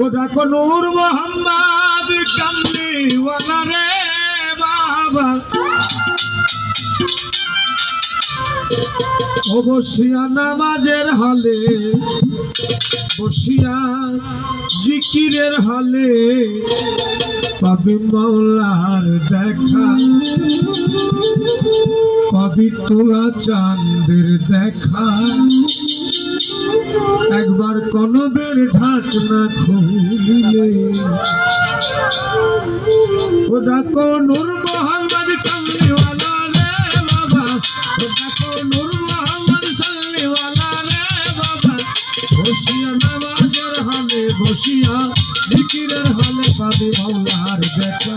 ওটা কোন নূর মোহাম্মদ কামলিওয়ালা রে বাবা ও বসিয়া নামাজের হালে বসিয়া জিকিরের হালে পাবি মাওলার দেখা পাবি তোলা চাঁদের দেখা একবার কলবের ঢাকনা খুলিলে ওটা কোন নূর মোহাম্মদ কামলিওয়ালা রে বাবা ওটা কোন নূর মোহাম্মদ সাল্লিওয়ালা রে বাবা বসিয়া নামাজের হালে বসিয়া জিকিরের হালে পাবি মাওলার দেখা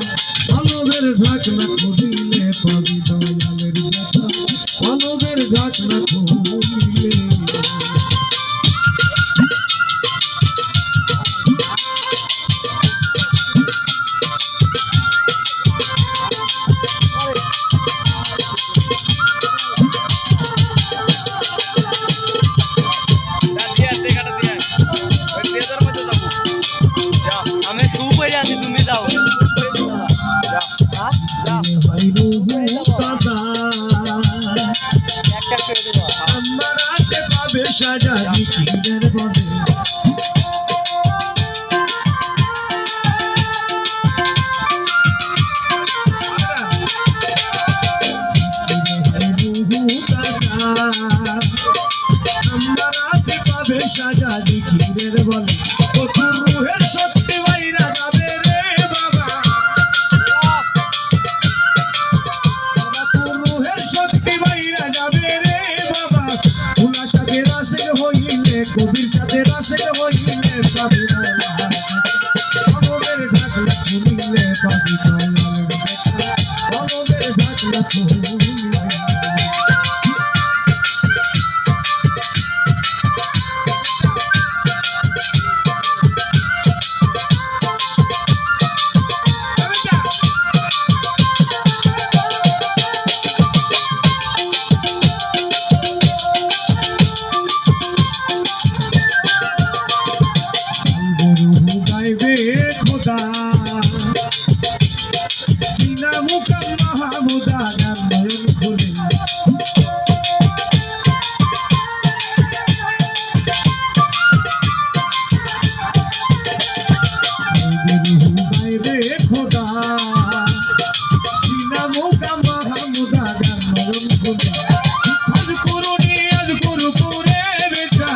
কলবের ঢাকনা খুলিলে পাবি দয়ালের দেখা কলবের ঢাকনা খুলিলে সাজা জিকিরের বলে সাজা জিকিরের বলে তোর রুহের শক্তি বাইরা যাবে রে বাবা তোর রুহের শক্তি বাইরা যাবে রে বাবা ভোলা চাঁদের আশেক হইলে কবির চাঁদের আশেক হইলে পাবি কলবের ঢাকনা খুলিলে পাবি কলবের ঢাকনা খুলিলে সিনা মুকাম মাহমুদা গান নয়ন খুলে গাইবে খোদা সিনা মুকাম মাহমুদা গান নয়ন খুলে আজ করুনি আজ করু করে বেটা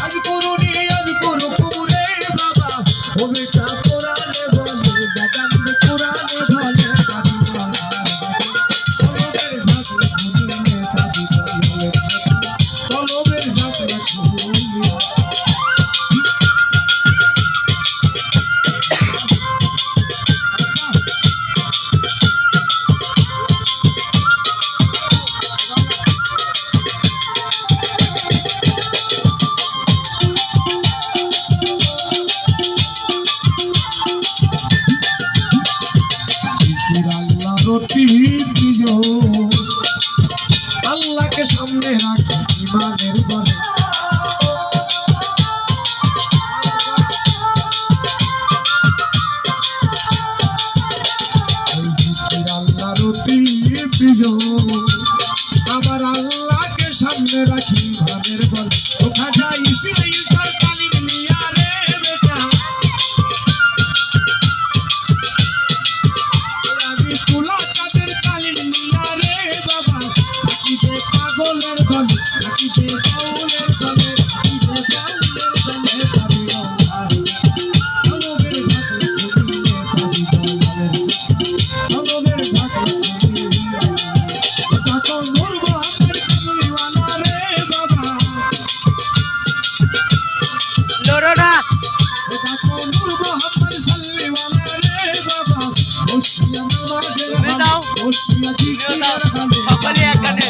আজ করুনি আজ করু করে বাবা ও বেটা কোরআনে বলে গান কোরআনে বলে কলবের ঢাকনা খুলিলে পাবি কলবের ঢাকনা খুলিলে আল্লাহকে সামনে রাখি ইমানের বলে আল্লাহর অতি প্রিয় আবার আল্লাহকে সামনে রাখি ইমানের বলে কোথা যাই ইসরাইল সরকারি নিয়া রে বেটা আমি তুলা কাদের কালিন নিয়া রে বাবা নাকিতে পাগলের গলে নাকিতে বাউলের গলে নাকিতে বাউলের গলে পাবি কলবের ঢাকনা খুলিলে পাবি কলবের ঢাকনা খুলিলে ওটা কোন নূর মোহাম্মদ কামলিওয়ালা রে বাবা লোরোনা ওটা কোন নূর মোহাম্মদ সাল্লিওয়ালা রে বাবা বসিয়া নামাজের হালে বসিয়া জিকিরের হালে সকলে একসাথে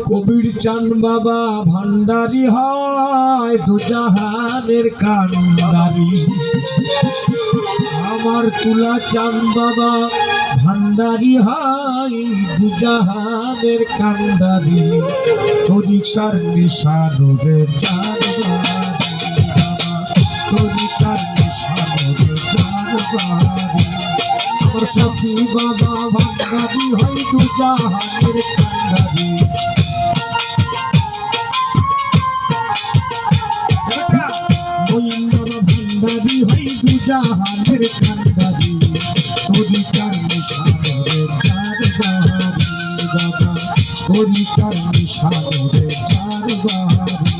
কবির চান বাবা ভান্ডারি হয় দুজাহানের কান্ডারি। আমার তুলা চান বাবা ভান্ডারি হয় দুজাহানের কান্ডারি। তরিকার নিশানুরে চান বাবা, তরিকার নিশানুরে চান বাড়ি। আমার সখী বাবা ভান্ডারি হয় দুজাহানের কান্ডারি। ভান্ডারি হয় দুজাহানের কান্ডারি। তরিকার নিশানুরে চান বাড়ি বাবা, তরিকার নিশানুরে চান বাড়ি।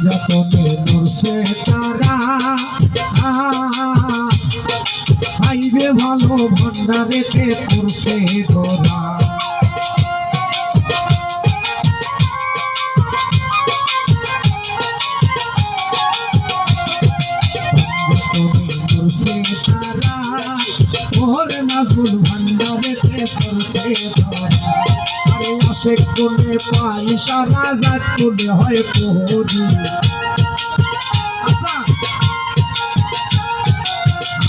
যতনে নরসে তারা খাইবে ভালো ভান্ডারেতে পড়ছে ধরা। যতনে নরসে তারা ওরে নাগুল ভান্ডারেতে পড়ছে ধরা। আরে আশেক কোনে পাই সারা জাত কোনে হয় প্রহরী।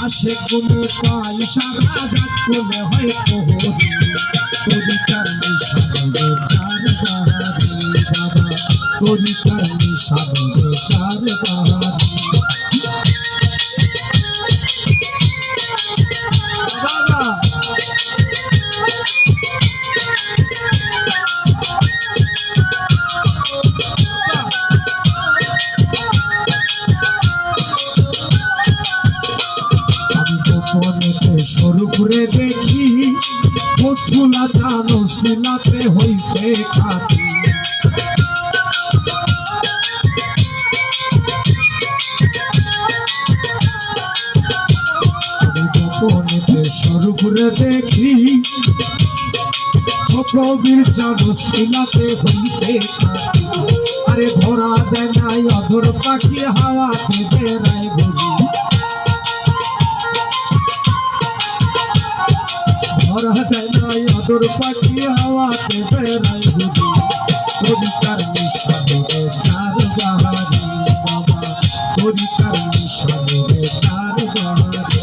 আশেক কোনে পাই সারা জাত কোনে হয় প্রহরী। তরিকার নিশানুরে চার বাহারি বাবা, তরিকার নিশানুরে চার বাহারি। স্বরূপরে দেখি পথুলা জানো শিলাতে হইছে খাতি। স্বরূপরে দেখি কবির জানো শিলাতে হইছে খাতি। আরে ধরা দেয় নাই অধর পাখি হাওয়াতে বেড়ায় বুঝি। ধরা দেয় নাই অধর পাখি হাওয়াতে বেড়ায় বুঝি। তরিকার নিশানুরে চার বাহারি বাবা, তরিকার নিশানুরে চার বাহারি।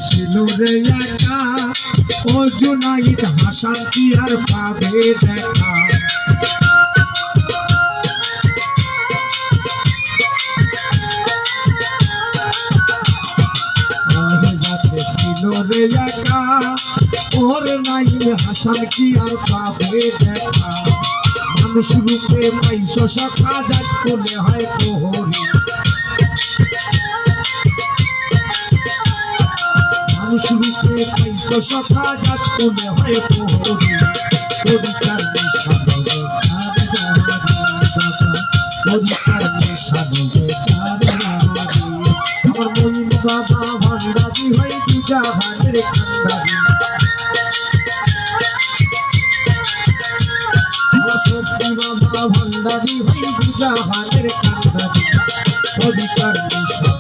ছিল রে একা ও জুনাইদ হাসান কি আর পাবে দেখা। ছিল রে একা ওর নাই হাসান কি আর পাবে দেখা। মানুষ রূপে পাইছ সখা যাক কোলে হয় প্রহরী। মানুষ রূপে পাইছ সখা যাক কোলে হয় প্রহরী। তরিকার নিশানুরে চার বাহারি বাবা, তরিকার নিশানুরে চার বাহারি। আমার মহিন বাবা ভান্ডারি হয় দুজাহানের কান্ডারি। সত্যি বাবা ভান্ডারি হয় দুজাহানের কান্ডারি। তরিকার নিশানুরে